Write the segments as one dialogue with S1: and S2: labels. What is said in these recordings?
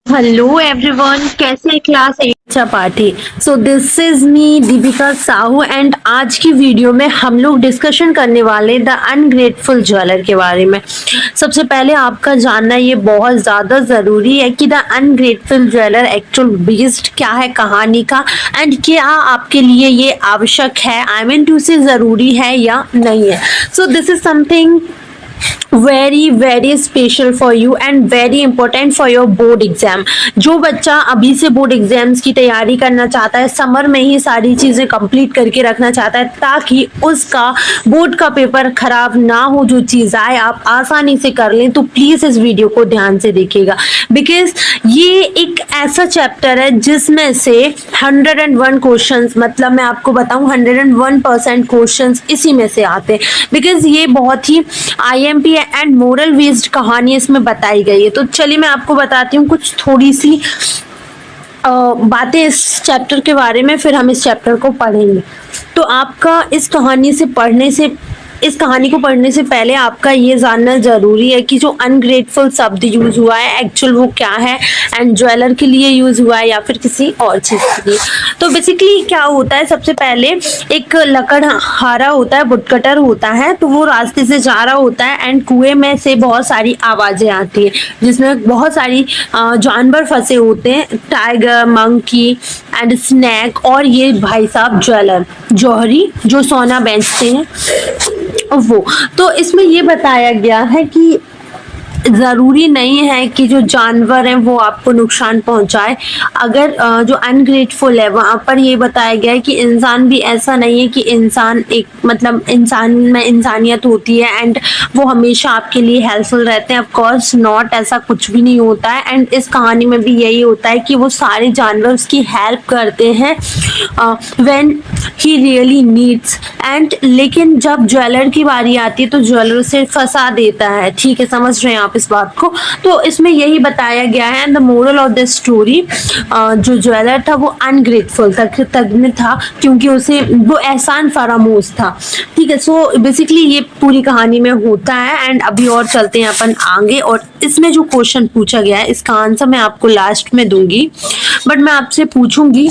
S1: Hello everyone, कैसे class 8 पाठी। So this is me Deepika Sahu and आज की वीडियो में हम लोग डिस्कशन करने वाले द अनग्रेटफुल ज्वेलर के बारे में। सबसे पहले आपका जानना ये बहुत ज़्यादा ज़रूरी है कि the ungrateful jeweller actual based क्या है कहानी का, एंड क्या आपके लिए ये आवश्यक है, आई मीन टू से ज़रूरी है या नहीं है। So this is something very special for you and very important for your board exam. जो बच्चा अभी से बोर्ड एग्जाम्स की तैयारी करना चाहता है, समर में ही सारी चीज़ें कंप्लीट करके रखना चाहता है ताकि उसका बोर्ड का पेपर खराब ना हो, जो चीज़ आए आप आसानी से कर लें, तो प्लीज़ इस वीडियो को ध्यान से देखिएगा। बिकॉज ये एक ऐसा चैप्टर है जिसमें से 101 क्वेश्चंस, मतलब मैं आपको बताऊं 101% क्वेश्चंस इसी में से आते हैं। बिकॉज ये बहुत ही IMP एंड मोरल बेस्ड कहानी इसमें बताई गई है। तो चलिए मैं आपको बताती हूँ कुछ थोड़ी सी बातें इस चैप्टर के बारे में, फिर हम इस चैप्टर को पढ़ेंगे। तो आपका इस कहानी को पढ़ने से पहले आपका ये जानना जरूरी है कि जो अनग्रेटफुल शब्द यूज हुआ है एक्चुअल वो क्या है, एंड ज्वेलर के लिए यूज हुआ है या फिर किसी और चीज के लिए। तो बेसिकली क्या होता है, सबसे पहले एक लकड़हारा होता है, वुडकटर होता है, तो वो रास्ते से जा रहा होता है एंड कुएं में से बहुत सारी आवाजें आती है जिसमें बहुत सारी जानवर फंसे होते हैं, टाइगर, मंकी एंड स्नैक, और ये भाई साहब ज्वेलर जौहरी जो सोना बेचते हैं वो। तो इसमें ये बताया गया है कि ज़रूरी नहीं है कि जो जानवर हैं वो आपको नुकसान पहुंचाए। अगर जो अनग्रेटफुल है वहाँ पर ये बताया गया है कि इंसान भी ऐसा नहीं है कि इंसान एक मतलब इंसान में इंसानियत होती है एंड वो हमेशा आपके लिए हेल्पफुल रहते हैं। ऑफ कोर्स नॉट, ऐसा कुछ भी नहीं होता है। एंड इस कहानी में भी यही होता है कि वो सारे जानवर उसकी हेल्प करते हैं when he really needs. And लेकिन जब ज्वेलर की बारी आती है तो ज्वेलर उसे फंसा देता है। ठीक है, समझ रहे हैं आप इस बात को। तो इसमें यही बताया गया है the moral of the story, जो ज्वेलर था वो अनग्रेटफुल तक में था क्योंकि उसे वो एहसान फरामोश था। ठीक है, सो बेसिकली ये पूरी कहानी में होता है। एंड अभी और चलते हैं अपन आगे, और इसमें जो क्वेश्चन पूछा गया है इसका आंसर मैं आपको लास्ट में दूंगी, बट मैं आपसे पूछूंगी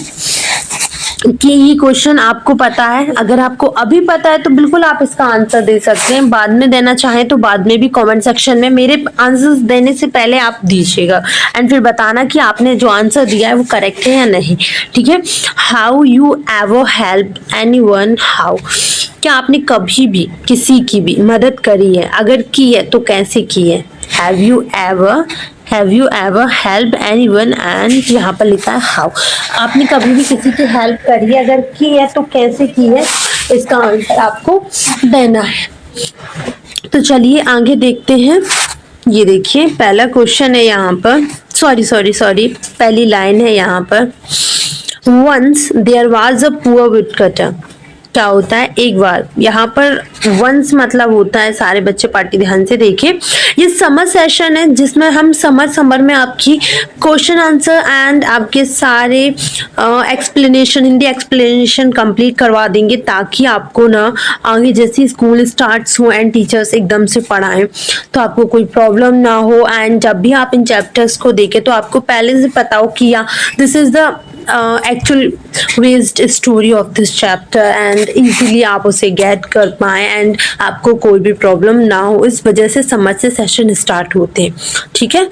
S1: कि ये क्वेश्चन आपको पता है। अगर आपको अभी पता है तो बिल्कुल आप इसका आंसर दे सकते हैं, बाद में देना चाहें तो बाद में भी कमेंट सेक्शन में मेरे आंसर्स देने से पहले आप दीजिएगा एंड फिर बताना कि आपने जो आंसर दिया है वो करेक्ट है या नहीं। ठीक है, how you ever help anyone, how, क्या आपने कभी भी किसी की भी मदद करी है, अगर की है तो कैसे की है। Have you ever help anyone, and यहाँ पर लिखा है हाउ। आपने कभी भी किसी की हेल्प करी है, अगर की है तो कैसे की है, इसका आंसर आपको देना है। तो चलिए आगे देखते हैं। ये देखिए पहला क्वेश्चन है यहाँ पर, सॉरी पहली लाइन है यहाँ पर, once there was a poor woodcutter. क्या होता है, एक बार। यहाँ पर वंस मतलब होता है, सारे बच्चे पार्टी ध्यान से देखिए, ये समर सेशन है जिसमें हम समर में आपकी क्वेश्चन आंसर एंड आपके सारे एक्सप्लेनेशन, हिंदी एक्सप्लेनेशन कंप्लीट करवा देंगे ताकि आपको ना आगे जैसे स्कूल स्टार्ट्स हो एंड टीचर्स एकदम से पढ़ाएं तो आपको कोई प्रॉब्लम ना हो। एंड जब भी आप इन चैप्टर्स को देखें तो आपको पहले से पता हो कि या this is the actual based story of this chapter and easily आप उसे गेट कर पाए एंड आपको कोई भी प्रॉब्लम ना हो। इस वजह से समझ से सेशन स्टार्ट होते हैं। ठीक है,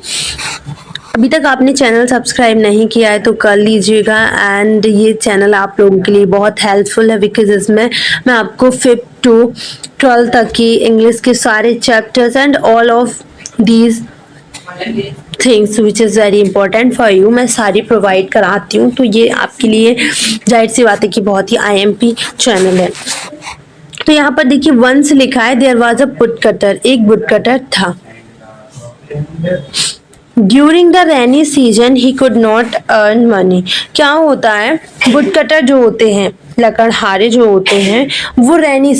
S1: अभी तक आपने चैनल सब्सक्राइब नहीं किया है तो कर लीजिएगा। एंड ये चैनल आप लोगों के लिए बहुत हेल्पफुल है बिकॉज इसमें मैं आपको 5th to 12th तक की इंग्लिश के सारे chapters and all of these things which is very important for you मैं सारी प्रोवाइड कराती हूँ। तो ये आपके लिए जाहिर सी बात है कि बहुत ही IMP चैनल है। तो यहाँ पर देखिए वंस लिखा है, देयर वाज अ वुडकटर, एक वुडकटर था। During the rainy season he could not earn money. क्या होता है, वुडकटर जो होते हैं, लकड़हारे जो होते हैं, वो रेनी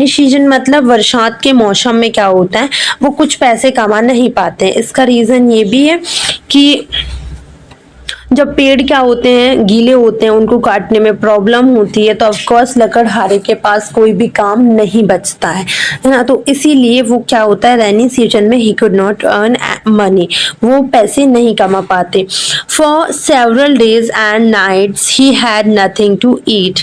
S1: सीजन मतलब बरसात के मौसम में क्या होता है, वो कुछ पैसे कमा नहीं पाते हैं। इसका रीज़न ये भी है कि जब पेड़ क्या होते हैं, गीले होते हैं, उनको काटने में प्रॉब्लम होती है, तो ऑफकोर्स लकड़हारे के पास कोई भी काम नहीं बचता है ना। तो इसीलिए वो क्या होता है, रेनी सीजन में he could not earn money, वो पैसे नहीं कमा पाते। For several days and nights he had nothing to eat.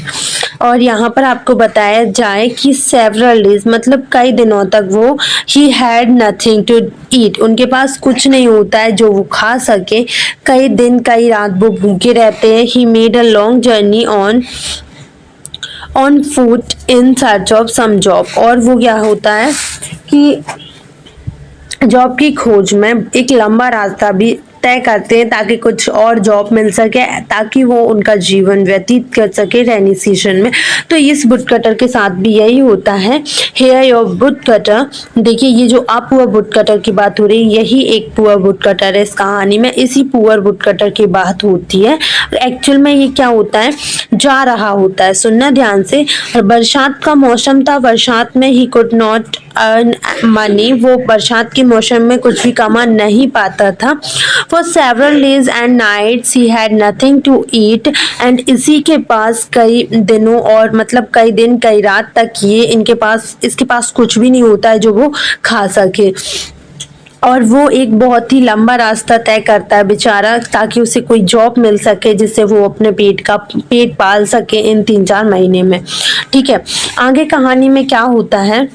S1: और यहाँ पर आपको बताया जाए कि सेवरल डेज मतलब कई दिनों तक वो he had nothing to eat, उनके पास कुछ नहीं होता है जो वो खा सके। कई दिन कई रात वो भूखे रहते हैं। He made a long journey on foot in search of some job. और वो क्या होता है कि जॉब की खोज में एक लंबा रास्ता भी तय करते हैं ताकि कुछ और जॉब मिल सके, ताकि वो उनका जीवन व्यतीत कर सके रेनी सीजन में। तो इस वुड कटर के साथ भी यही होता है। हेयर योर वुड कटर, देखिए ये जो आप पुअर वुड कटर की बात हो रही है, यही एक पुअर वुड कटर है इस कहानी में। इसी पुअर वुड कटर की बात होती है। एक्चुअल में ये क्या होता है, जा रहा होता है, सुनना ध्यान से। और बरसात का मौसम था, बरसात में he could not earn money, वो बरसात के मौसम में कुछ भी कमा नहीं पाता था। For several days and nights he had nothing to eat, and इसी के पास कई दिनों और मतलब कई दिन कई रात तक इसके पास कुछ भी नहीं होता है जो वो खा सके। और वो एक बहुत ही लंबा रास्ता तय करता है बेचारा, ताकि उसे कोई जॉब मिल सके जिससे वो अपने पेट पाल सके इन 3-4 महीने में। ठीक है, आगे कहानी में क्या होता है।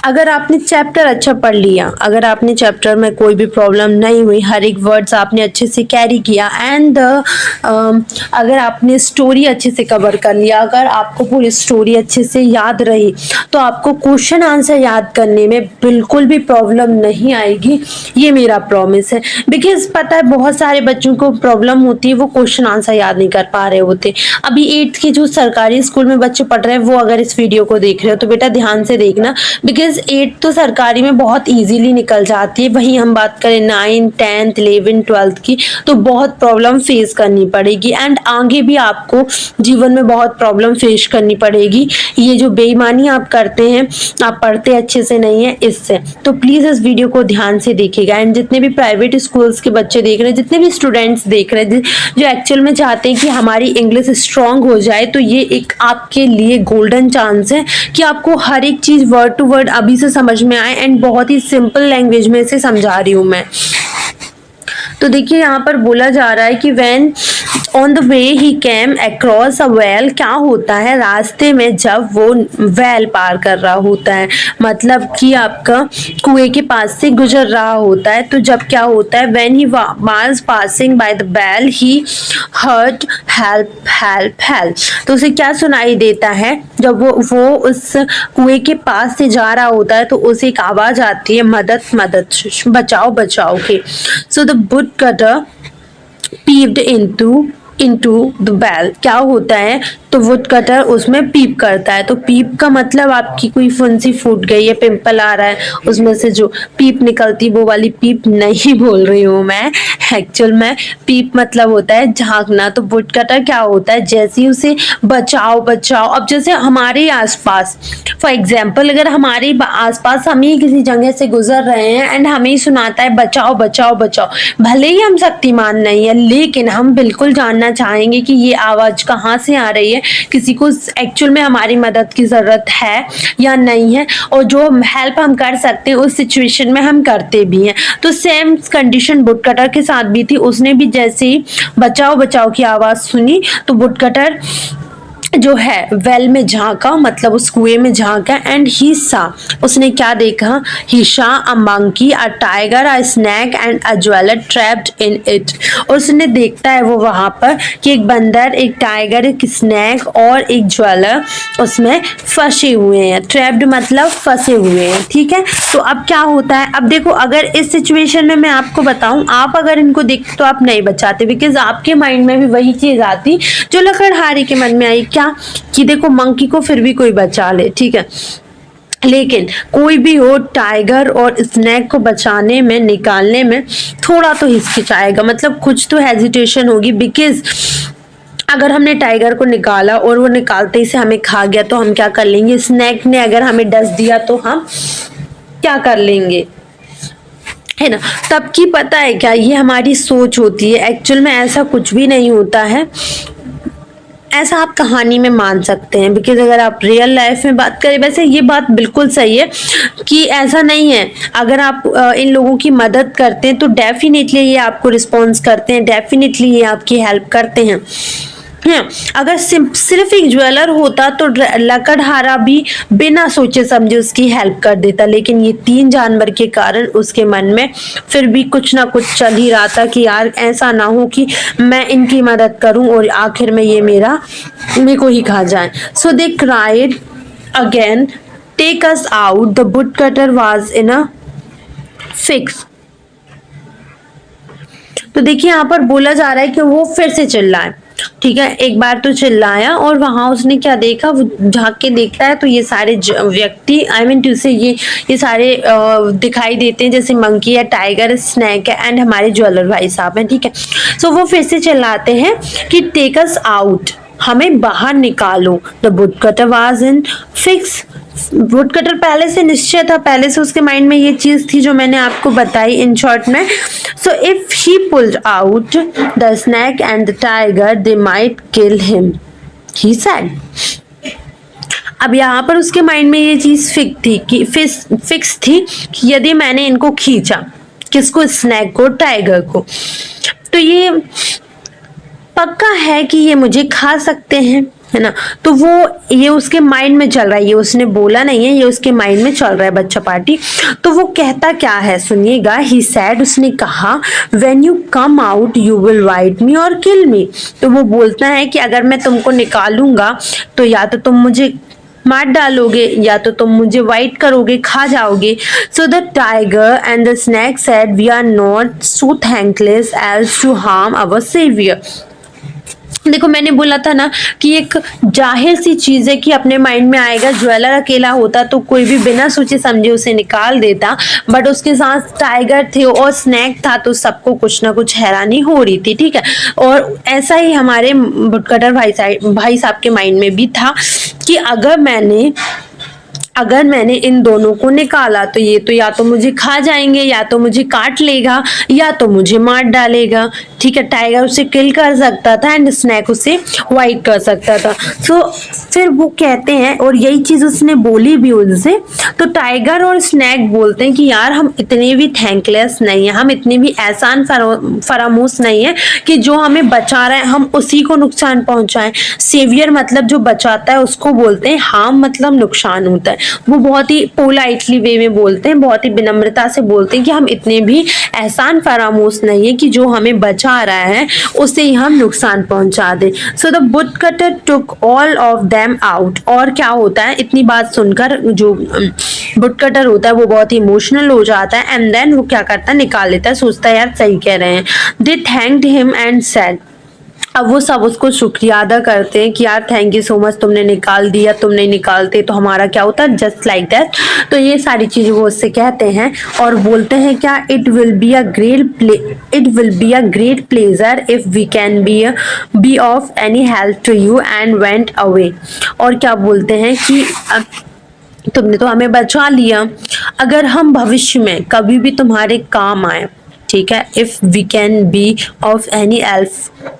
S1: अगर आपने चैप्टर अच्छा पढ़ लिया, अगर आपने चैप्टर में कोई भी प्रॉब्लम नहीं हुई, हर एक वर्ड्स आपने अच्छे से कैरी किया, एंड अगर आपने स्टोरी अच्छे से कवर कर लिया, अगर आपको पूरी स्टोरी अच्छे से याद रही, तो आपको क्वेश्चन आंसर याद करने में बिल्कुल भी प्रॉब्लम नहीं आएगी। ये मेरा प्रॉमिस है। बिकॉज पता है बहुत सारे बच्चों को प्रॉब्लम होती है, वो क्वेश्चन आंसर याद नहीं कर पा रहे होते। अभी 8th के जो सरकारी स्कूल में बच्चे पढ़ रहे हैं, वो अगर इस वीडियो को देख रहे हो तो बेटा ध्यान से देखना, बिकॉज 8 तो सरकारी में बहुत इजीली निकल जाती है। वहीं हम बात करें 9, 10th, 11, 12th की, तो बहुत प्रॉब्लम फेस करनी पड़ेगी, एंड आगे भी आपको जीवन में बहुत प्रॉब्लम फेस करनी पड़ेगी। ये जो बेईमानी आप करते हैं, आप पढ़ते अच्छे से नहीं है इससे, तो प्लीज इस वीडियो को ध्यान से देखिएगा। एंड जितने भी प्राइवेट स्कूल्स के बच्चे देख रहे हैं, जितने भी स्टूडेंट्स देख रहे हैं जो एक्चुअल में चाहते हैं कि हमारी इंग्लिश स्ट्रांग हो जाए, तो ये एक आपके लिए गोल्डन चांस है कि आपको हर एक चीज वर्ड टू वर्ड अभी से समझ में आए, एंड बहुत ही सिंपल लैंग्वेज में इसे समझा रही हूँ मैं। तो देखिए यहाँ पर बोला जा रहा है कि when on the way he came across a well, क्या होता है रास्ते में जब वो वेल पार कर रहा होता है, मतलब कि आपका कुएं के पास से गुजर रहा होता है। तो जब क्या होता है, when he was passing by the well he heard help help help, तो उसे क्या सुनाई देता है जब वो उस कुएं के पास से जा रहा होता है, तो उसे एक आवाज आती है, मदद मदद, बचाओ बचाओ के। So the wood cutter peeped into the bell, क्या होता है, तो वुड कटर उसमें पीप करता है। तो पीप का मतलब आपकी कोई फुंसी फूट गई है, पिंपल आ रहा है, उसमें से जो पीप निकलती, वो वाली पीप नहीं बोल रही हूँ मैं। एक्चुअल में पीप मतलब होता है झांकना। तो वुड कटर क्या होता है, जैसे ही उसे बचाओ बचाओ, अब जैसे हमारे आसपास फॉर एग्जाम्पल, अगर हमारे आसपास हम ही किसी जगह से गुजर रहे हैं एंड हमें ही सुनाता है बचाओ बचाओ बचाओ, भले ही हम शक्तिमान नहीं है, लेकिन हम बिल्कुल जानना चाहेंगे कि ये आवाज कहाँ से आ रही है, किसी को एक्चुअल में हमारी मदद की जरूरत है या नहीं है, और जो हेल्प हम कर सकते हैं उस सिचुएशन में हम करते भी हैं। तो सेम कंडीशन वुड कटर के साथ भी थी। उसने भी जैसे ही बचाओ बचाओ की आवाज सुनी, तो वुड कटर जो है वेल में झांका, मतलब उस कुएं में झांका, एंड ही सा, उसने क्या देखा, he saw a monkey, a tiger, a snake and a jeweller trapped in it. उसने देखता है वो वहां पर कि एक बंदर, एक टाइगर, एक स्नैक और एक ज्वेलर उसमें फंसे हुए हैं। ट्रैप्ड मतलब फंसे हुए हैं, ठीक है। तो अब क्या होता है, अब देखो अगर इस सिचुएशन में मैं आपको बताऊं, आप अगर इनको देखते तो आप नहीं बचाते, बिकॉज आपके माइंड में भी वही चीज आती जो लकड़हारे के मन में आई, क्या कि देखो मंकी को फिर भी कोई बचा ले, ठीक है, लेकिन कोई भी हो टाइगर और स्नैक को बचाने में, निकालने में थोड़ा तो हिचकिचाएगा, मतलब कुछ तो हेजिटेशन होगी। बिकॉज अगर हमने टाइगर को निकाला और वो निकालते ही से हमें खा गया, तो हम क्या कर लेंगे, स्नैक ने अगर हमें डस दिया तो हम क्या कर लेंगे, है ना। तब की पता है क्या, ये हमारी सोच होती है, एक्चुअल में ऐसा कुछ भी नहीं होता है। ऐसा आप कहानी में मान सकते हैं, बिकॉज अगर आप रियल लाइफ में बात करें, वैसे ये बात बिल्कुल सही है कि ऐसा नहीं है। अगर आप इन लोगों की मदद करते हैं तो डेफिनेटली ये आपको रिस्पॉन्स करते हैं, डेफिनेटली ये आपकी हेल्प करते हैं। अगर सिर्फ एक ज्वेलर होता तो लकड़हारा भी बिना सोचे समझे उसकी हेल्प कर देता, लेकिन ये 3 जानवर के कारण उसके मन में फिर भी कुछ ना कुछ चल ही रहा था कि यार ऐसा ना हो कि मैं इनकी मदद करूं और आखिर में ये मेरे को ही खा जाए। So they cried again, take us out. The woodcutter was in a fix. तो देखिए यहाँ पर बोला जा रहा है कि वो फिर से चिल्लाए, ठीक है। एक बार तो चिल्लाया और वहां उसने क्या देखा, वो झांक के देखता है तो ये सारे व्यक्ति, आई मीन टू से ये सारे दिखाई देते हैं, जैसे मंकी है, टाइगर, स्नैक है एंड हमारे ज्वेलर भाई साहब हैं, ठीक है। सो वो फिर से चिल्लाते हैं कि टेक अस आउट, हमें बाहर निकालो। The woodcutter was in fix. Woodcutter पहले से निश्चय था, पहले से उसके माइंड में ये चीज थी जो मैंने आपको बताई इन शॉर्ट में। So if he pulled out the snake and the tiger they might kill him, he said. अब यहाँ पर उसके माइंड में ये चीज फिक्स थी कि यदि मैंने इनको खींचा, किसको, स्नैक को, टाइगर को, तो ये पक्का है कि ये मुझे खा सकते हैं, है ना। तो वो ये उसके माइंड में चल रहा है, ये उसने बोला नहीं है, ये उसके माइंड में चल रहा है बच्चा पार्टी। तो वो कहता क्या है सुनिएगा, ही सैड, उसने कहा when you come out you will bite me और किल मी। तो वो बोलता है कि अगर मैं तुमको निकालूंगा तो या तो तुम मुझे मार डालोगे या तो तुम मुझे वाइट करोगे, खा जाओगे। So the tiger and the snake said we are not so thankless as to harm our saviour. देखो मैंने बोला था ना कि एक जाहिर सी चीज है कि अपने माइंड में आएगा, ज्वेलर अकेला होता तो कोई भी बिना सोचे समझे उसे निकाल देता, बट उसके साथ टाइगर थे और स्नैक था तो सबको कुछ ना कुछ हैरानी हो रही थी, ठीक है। और ऐसा ही हमारे वुडकटर भाई साहब के माइंड में भी था कि अगर मैंने इन दोनों को निकाला तो ये तो या तो मुझे खा जाएंगे, या तो मुझे काट लेगा, या तो मुझे मार डालेगा, ठीक है। टाइगर उसे किल कर सकता था एंड स्नैक उसे वाइट कर सकता था। सो फिर वो कहते हैं, और यही चीज उसने बोली भी उनसे, तो टाइगर और स्नैक बोलते हैं कि यार हम इतने भी थैंकलेस नहीं है, हम इतने भी एहसान फरामोश नहीं है कि जो हमें बचा रहा है हम उसी को नुकसान पहुंचाएं। सेवियर मतलब जो बचाता है उसको बोलते हैं, हार्म मतलब नुकसान होता है। वो बहुत ही पोलाइटली वे में बोलते हैं, बहुत ही विनम्रता से बोलते हैं कि हम इतने भी एहसान फरामोश नहीं है कि जो हमें बचा रहा है उसे ही हम नुकसान पहुंचा दे। So the woodcutter took all of them out. और क्या होता है, इतनी बात सुनकर जो वुडकटर होता है वो बहुत ही इमोशनल हो जाता है एंड देन वो क्या करता है, निकाल लेता है, सोचता है यार सही कह रहे हैं। दे थैंक्ड हिम एंड सेड, अब वो सब उसको शुक्रिया अदा करते हैं कि यार थैंक यू सो मच, तुमने निकाल दिया, तुम नहीं निकालते तो हमारा क्या होता, जस्ट लाइक दैट। तो ये सारी चीजें वो उससे कहते हैं और बोलते हैं क्या, it will be a great pleasure if we can be of any help to you and went away. और क्या बोलते हैं कि तुमने तो हमें बचा लिया, अगर हम भविष्य में कभी भी तुम्हारे काम आए, ठीक है, if we can be of any help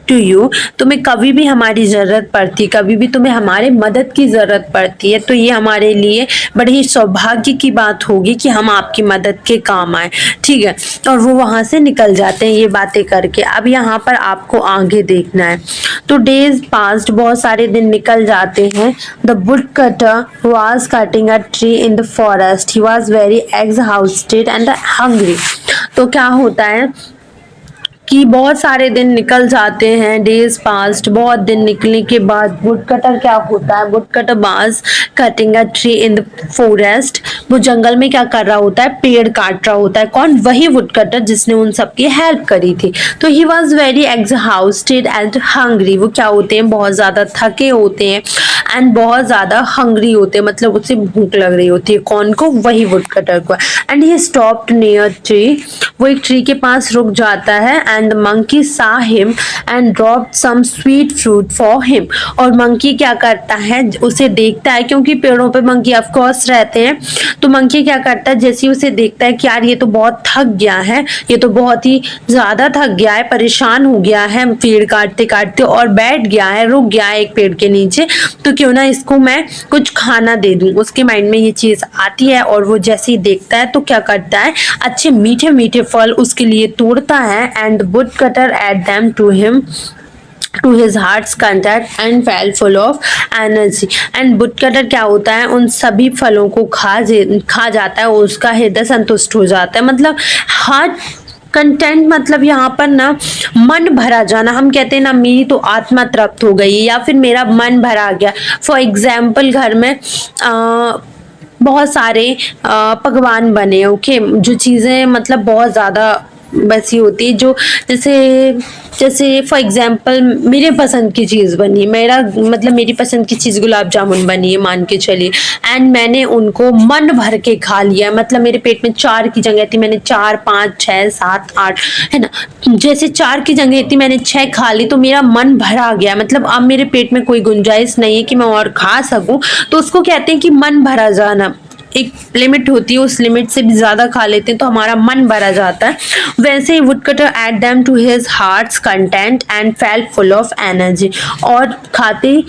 S1: to you, तुम्हें कभी भी हमारी जरूरत पड़ती, कभी भी तुम्हें हमारे मदद की जरूरत पड़ती है तो ये हमारे लिए बड़ी ही सौभाग्य की बात होगी कि हम आपकी मदद के काम आए, ठीक है। और वो वहां से निकल जाते हैं ये बातें करके। अब यहाँ पर आपको आगे देखना है। तो डेज पास्ट, बहुत सारे दिन निकल जाते हैं। The woodcutter was cutting a tree in the forest, he was very exhausted and hungry. तो क्या होता है कि बहुत सारे दिन निकल जाते हैं, डेज पास्ट, बहुत दिन निकलने के बाद वुडकटर क्या होता है, woodcutter was cutting a tree in the forest, वो जंगल में क्या कर रहा होता है, पेड़ काट रहा होता है। कौन, वही वुडकटर जिसने उन सबकी हेल्प करी थी। तो he was very exhausted and hungry, वो क्या होते हैं, बहुत ज्यादा थके होते हैं एंड बहुत ज्यादा हंग्री होते हैं, मतलब उसे भूख लग रही होती है। कौन को? वही वुड कटर को। And he stopped near tree, वो एक ट्री के पास रुक जाता है। And monkey saw him and dropped some sweet fruit for him, और मंकी क्या करता है, उसे देखता है, क्योंकि पेड़ों पे मंकी ऑफ कोर्स रहते हैं। तो मंकी क्या करता है, जैसे ही उसे देखता है कि यार ये तो बहुत थक गया है, ये तो बहुत ही ज्यादा थक गया है, परेशान हो गया है पेड़ काटते काटते, और बैठ गया है, रुक गया है एक पेड़ के नीचे, तो क्यों ना इसको मैं कुछ खाना दे दूं। उसके माइंड में ये चीज आती है, और वो जैसे ही देखता है तो क्या करता है, अच्छे मीठे मीठे फल उसके लिए तोड़ता है। And woodcutter ate them to him to his heart's content and felt full of energy। And woodcutter क्या होता है, उन सभी फलों को खा जाता है, और उसका हृदय संतुष्ट हो जाता है। मतलब हार्ट कंटेंट, मतलब यहाँ पर ना मन भरा जाना। हम कहते हैं ना मेरी तो आत्मा तृप्त हो गई, या फिर मेरा मन भरा गया। फॉर एग्जाम्पल घर में बहुत सारे पकवान बने, ओके, जो चीज़ें मतलब बहुत ज़्यादा वैसी होती है, जो जैसे जैसे फॉर एग्जाम्पल मेरे पसंद की चीज़ बनी, मेरा मतलब मेरी पसंद की चीज़ गुलाब जामुन बनी है मान के चलिए, एंड मैंने उनको मन भर के खा लिया। मतलब मेरे पेट में 4 की जगह थी, मैंने 4 5 6 7 8, है ना, जैसे 4 की जगह थी मैंने 6 खा ली, तो मेरा मन भरा गया। मतलब अब मेरे पेट में कोई गुंजाइश नहीं है कि मैं और खा सकूं, तो उसको कहते हैं कि मन भरा जाना। एक लिमिट होती है, उस लिमिट से भी ज्यादा खा लेते हैं तो हमारा मन भरा जाता है। वैसे ही woodcutter ate them to his heart's content and felt full of energy, और खाते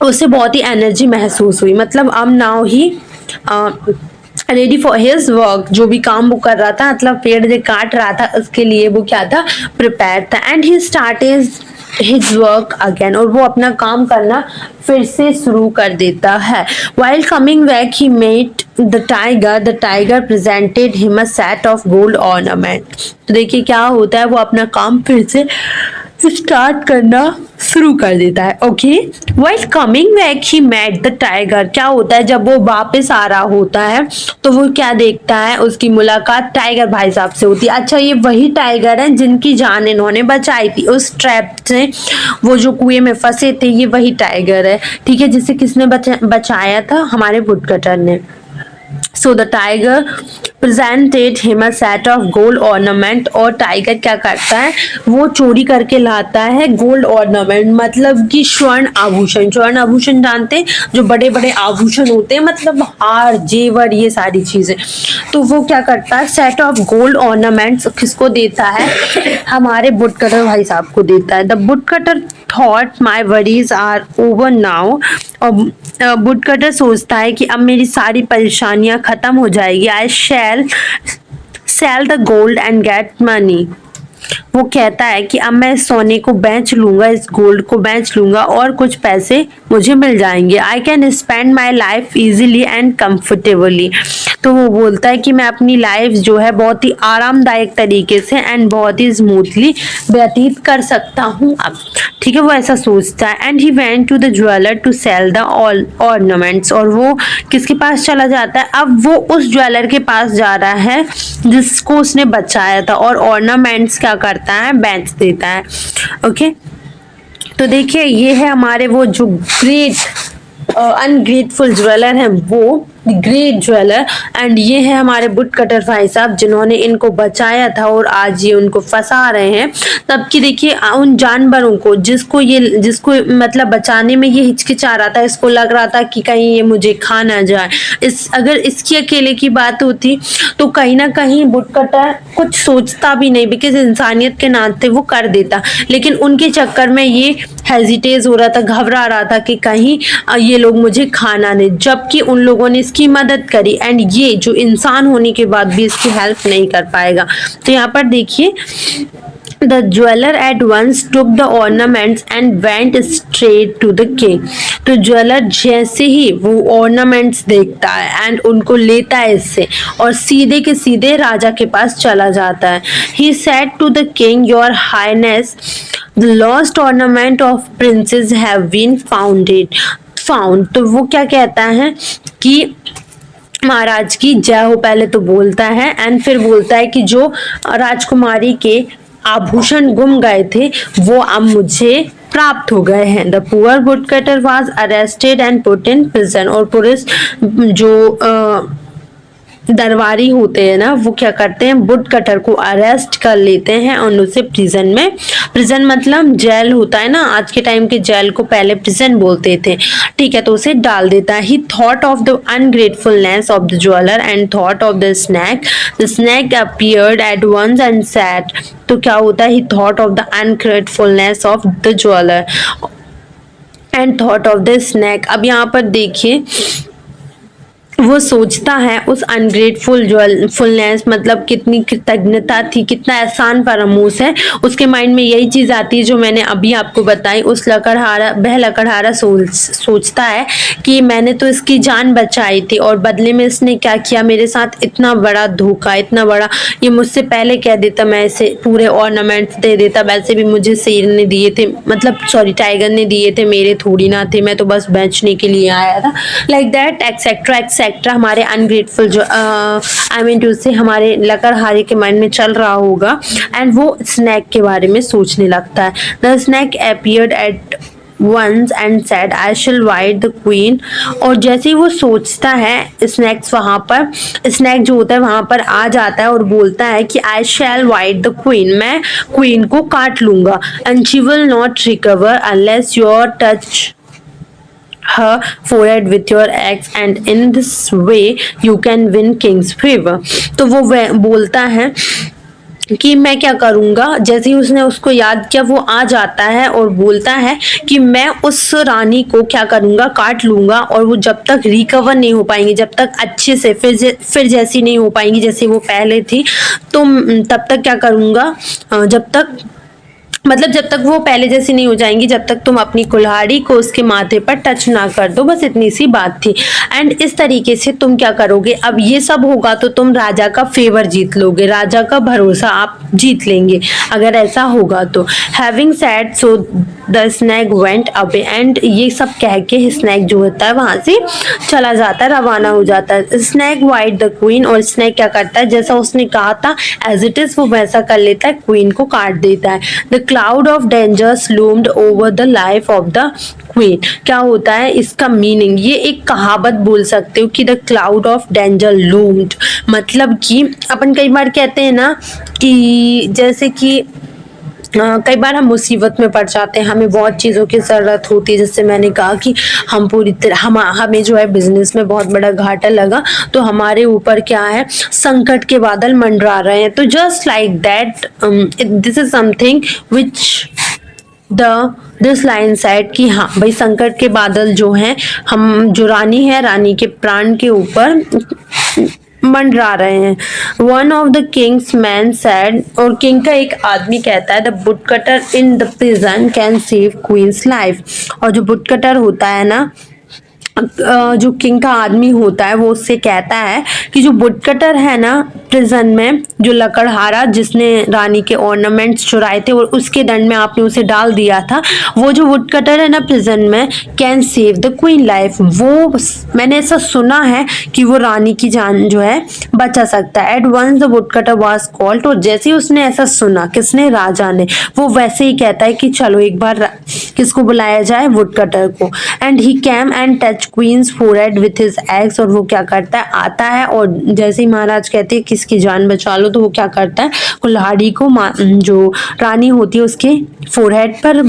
S1: उसे बहुत ही एनर्जी महसूस हुई। मतलब अब now he ready for his work, जो भी काम वो कर रहा था, मतलब पेड़ जो काट रहा था उसके लिए वो क्या था, प्रिपेयर था। And he started his work again, और वो अपना काम करना फिर से शुरू कर देता है। While coming back he met the tiger presented him a set of gold ornament. तो देखिए क्या होता है, वो अपना काम फिर से स्टार्ट करना शुरू कर देता है। Okay, while coming back he met the tiger, क्या होता है जब वो वापस आ रहा होता है तो वो क्या देखता है, उसकी मुलाकात टाइगर भाई साहब से होती है। अच्छा, ये वही टाइगर है जिनकी जान इन्होंने बचाई थी उस ट्रैप से, वो जो कुएं में फंसे थे, ये वही टाइगर है। ठीक है, जिसे किसने बचाया था, हमारे वुडकटर ने। सो the tiger presented him a set of gold ornament, और टाइगर क्या करता है, वो चोरी करके लाता है गोल्ड ऑर्नामेंट, मतलब कि स्वर्ण आभूषण। स्वर्ण आभूषण जानते हैं, जो बड़े बड़े आभूषण होते हैं, मतलब हार जेवर ये सारी चीजें। तो वो क्या करता है, सेट ऑफ गोल्ड ऑर्नामेंट्स किसको देता है, हमारे वुडकटर भाई साहब को देता है। The woodcutter thought my worries are over now, और वुडकटर सोचता है कि अब मेरी सारी परेशानियां खत्म हो जाएगी। I shall sell the gold and get money, वो कहता है कि अब मैं सोने को बेच लूंगा, इस गोल्ड को बेच लूंगा और कुछ पैसे मुझे मिल जाएंगे। I can spend my life easily and comfortably, तो वो बोलता है कि मैं अपनी लाइफ जो है बहुत ही आरामदायक तरीके से एंड बहुत ही स्मूथली व्यतीत कर सकता हूँ अब। ठीक है, वो ऐसा सोचता है। And he went to the jeweller to sell the all ornaments, और वो किसके पास चला जाता है, अब वो उस ज्वेलर के पास जा रहा है जिसको उसने बचाया था, और ऑर्नामेंट्स क्या करता है, बेच देता है। ओके, तो देखिए ये है हमारे वो जो ग्रेट अनग्रेटफुल ज्वेलर हैं, वो ग्रेट ज्वेलर, एंड ये है हमारे वुडकटर भाई साहब जिन्होंने इनको बचाया था और आज ये उनको फंसा रहे हैं। तब कि देखिए उन जानवरों को जिसको मतलब बचाने में ये हिचकिचा रहा था, इसको लग रहा था कि कहीं ये मुझे खा ना जाए। अगर इसकी अकेले की बात होती तो कहीं ना कहीं वुडकटर कुछ सोचता भी नहीं, बिकॉज इंसानियत के नाते वो कर देता, लेकिन उनके चक्कर में ये हेजिटेज हो रहा था, घबरा रहा था कि कहीं ये लोग मुझे खाना दे, जबकि उन लोगों ने इसकी मदद करी, एंड ये जो इंसान होने के बाद भी इसकी हेल्प नहीं कर पाएगा। तो यहाँ पर देखिए, The jeweler at once took the ornaments and went straight to the king। तो ज्वेलर जैसे ही वो ornaments देखता है एंड उनको लेता है इससे, और सीधे के सीधे राजा के पास चला जाता है। He said to the king, Your Highness, the lost ornament of princes have been found। तो वो क्या कहता है कि महाराज की जय हो, पहले तो बोलता है, एंड फिर बोलता है कि जो राजकुमारी के आभूषण गुम गए थे वो अब मुझे प्राप्त हो गए हैं। The poor woodcutter was arrested and put in prison. और पुलिस जो दरबारी होते हैं ना, वो क्या करते हैं, वुड कटर को अरेस्ट कर लेते हैं और उसे प्रिजन में, प्रिजन मतलब जेल होता है ना, आज के टाइम के जेल को पहले प्रिजन बोलते थे, ठीक है, तो उसे डाल देता है। He thought of the ungratefulness of the jeweller and thought of the snake appeared at once and sad. तो क्या होता है, he thought of the ungratefulness of the jeweller and thought of the snake. अब यहाँ पर देखिए, वो सोचता है उस अनग्रेटफुलनेस मतलब कितनी कृतज्ञता थी, कितना एहसान फरामोश है, उसके माइंड में यही चीज आती है जो मैंने अभी आपको बताई। उस लकड़हारा, वह लकड़हारा सोचता है कि मैंने तो इसकी जान बचाई थी और बदले में इसने क्या किया, मेरे साथ इतना बड़ा धोखा, इतना बड़ा, ये मुझसे पहले कह देता मैं इसे पूरे ऑर्नामेंट्स दे देता, वैसे भी मुझे शेर ने दिए थे, मतलब सॉरी टाइगर ने दिए थे, मेरे थोड़ी ना थे, मैं तो बस बेचने के लिए आया था, लाइक दैट एक्सेट्रा एक्सेट्रा। हमारे अनग्रेटफुल जो आई मीन टू से हमारे लकड़हारे के माइंड में चल रहा होगा एंड वो स्नैक के बारे में सोचने लगता है। The snake appeared at once and said I shall white the queen। और जैसे ही वो सोचता है, स्नैक्स वहां पर, स्नैक जो होता है वहां पर आ जाता है और बोलता है कि I shall white the queen, मैं क्वीन को काट लूंगा, and she will not recover unless you touch her forehead with your axe and in this way you can win king's favor। तो वो बोलता है कि मैं क्या करूंगा, जैसे ही उसने उसको याद किया वो आ जाता है और बोलता है कि मैं उस रानी को क्या करूंगा, काट लूंगा, और वो जब तक रिकवर नहीं हो पाएंगी, जब तक अच्छे से फिर जैसी नहीं हो पाएंगी जैसे वो पहले थी, तो तब तक क्या करूंगा, जब तक मतलब जब तक वो पहले जैसी नहीं हो जाएंगी, जब तक तुम अपनी कुल्हाड़ी को उसके माथे पर टच ना कर दो, बस इतनी सी बात थी। एंड इस तरीके से तुम क्या करोगे, अब ये सब होगा तो तुम राजा का फेवर जीत लोगे, राजा का भरोसा आप जीत लेंगे अगर ऐसा होगा तो। Having sad so the snake went away. And ये सब कह के स्नैक जो होता है वहां से चला जाता है, रवाना हो जाता है। Snake bite the queen. और स्नैक क्या करता है, जैसा उसने कहा था एज इट इज वो वैसा कर लेता है, क्वीन को काट देता है। The cloud of danger loomed over the life of the queen. क्या होता है इसका मीनिंग, ये एक कहावत बोल सकते हो कि द क्लाउड ऑफ डेंजर लूम्ड, मतलब कि अपन कई बार कहते हैं ना कि जैसे कि कई बार हम मुसीबत में पड़ जाते हैं, हमें बहुत चीज़ों की ज़रूरत होती है, जैसे मैंने कहा कि हम पूरी तरह हमें जो है बिजनेस में बहुत बड़ा घाटा लगा, तो हमारे ऊपर क्या है, संकट के बादल मंडरा रहे हैं। तो just like that this is something which this line said कि हाँ भाई, संकट के बादल जो हैं, हम जो रानी है, रानी के प्राण के ऊपर मंडरा रहे हैं। One of the king's man said. और किंग का एक आदमी कहता है the woodcutter in the prison can save queen's life. और जो वुडकटर होता है ना, जो किंग का आदमी होता है, वो उससे कहता है कि जो वुडकटर है ना प्रिजन में, जो लकड़हारा जिसने रानी के ऑर्नामेंट्स चुराए थे और उसके दंड में आपने उसे डाल दिया था, वो जो वुडकटर है ना प्रिजन में, can save the queen life. वो मैंने ऐसा सुना है कि वो रानी की जान जो है बचा सकता है। At once the woodcutter was called. और जैसे ही उसने ऐसा सुना, किसने, राजा ने, वो वैसे ही कहता है कि चलो एक बार किसको बुलाया जाए, वुडकटर को। And he came and touch queen's forehead with his axe. और वो क्या करता है, आता है और जैसे ही महाराज कहते हैं किसकी जान बचा लो, तो वो क्या करता है, कुल्हाड़ी को जो रानी होती है उसके फोरहेड पर,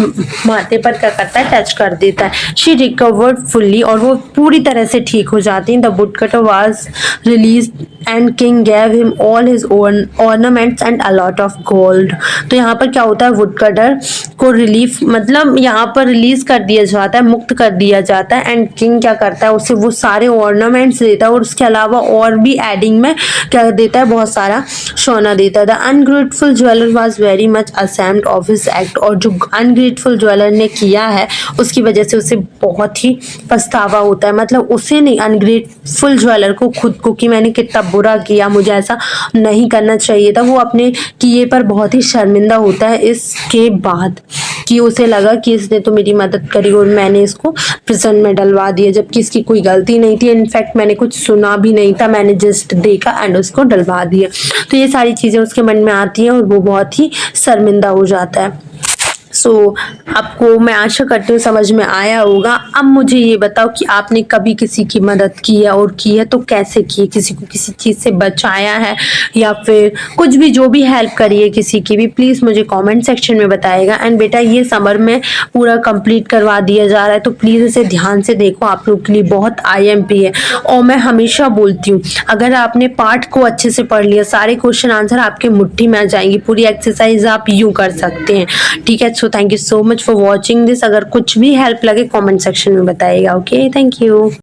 S1: माथे पर क्या करता है, टच कर देता है। She recovered fully. और वो पूरी तरह से ठीक हो जाती है। The woodcutter was release and king gave him all his ornaments and a lot of gold. तो यहाँ पर क्या होता है, वुडकटर को रिलीफ मतलब यहाँ पर रिलीज कर दिया जाता है, मुक्त कर दिया जाता है। एंड किंग क्या करता है, उसे वो सारे ऑर्नामेंट्स देता है और उसके अलावा और भी एडिंग में क्या देता है, बहुत सारा सोना देता है। The ungrateful jeweller was very much ashamed of his act. और जो अनग्रेटफुल ज्वेलर ने किया है उसकी वजह से उसे बहुत ही पछतावा होता है, मतलब उसे नहीं, अनग्रेटफुल ज्वेलर को खुद को, कि मैंने कितना बुरा किया, मुझे ऐसा नहीं करना चाहिए था। वो अपने किए पर बहुत ही शर्मिंदा होता है इसके बाद, कि उसे लगा कि इसने तो मेरी मदद करी और मैंने इसको प्रिजन में डलवा दिया, जबकि इसकी कोई गलती नहीं थी। इनफैक्ट मैंने कुछ सुना भी नहीं था, मैंने जस्ट देखा एंड उसको डलवा दिया। तो ये सारी चीज़ें उसके मन में आती हैं और वो बहुत ही शर्मिंदा हो जाता है। सो आपको मैं आशा करती हूँ समझ में आया होगा। अब मुझे ये बताओ कि आपने कभी किसी की मदद की है और की है तो कैसे की है? किसी को किसी चीज़ से बचाया है या फिर कुछ भी, जो भी हेल्प करी है किसी की भी, प्लीज़ मुझे कमेंट सेक्शन में बताइएगा। एंड बेटा ये समर में पूरा कंप्लीट करवा दिया जा रहा है तो प्लीज़ इसे ध्यान से देखो, आप लोग के लिए बहुत IMP है। और मैं हमेशा बोलती हूँ अगर आपने पार्ट को अच्छे से पढ़ लिया, सारे क्वेश्चन आंसर आपके मुट्ठी में आ जाएंगी, पूरी एक्सरसाइज आप यूं कर सकते हैं। ठीक है, so thank you so much for watching this. अगर कुछ भी हेल्प लगे कमेंट सेक्शन में बताइएगा। Okay, thank you.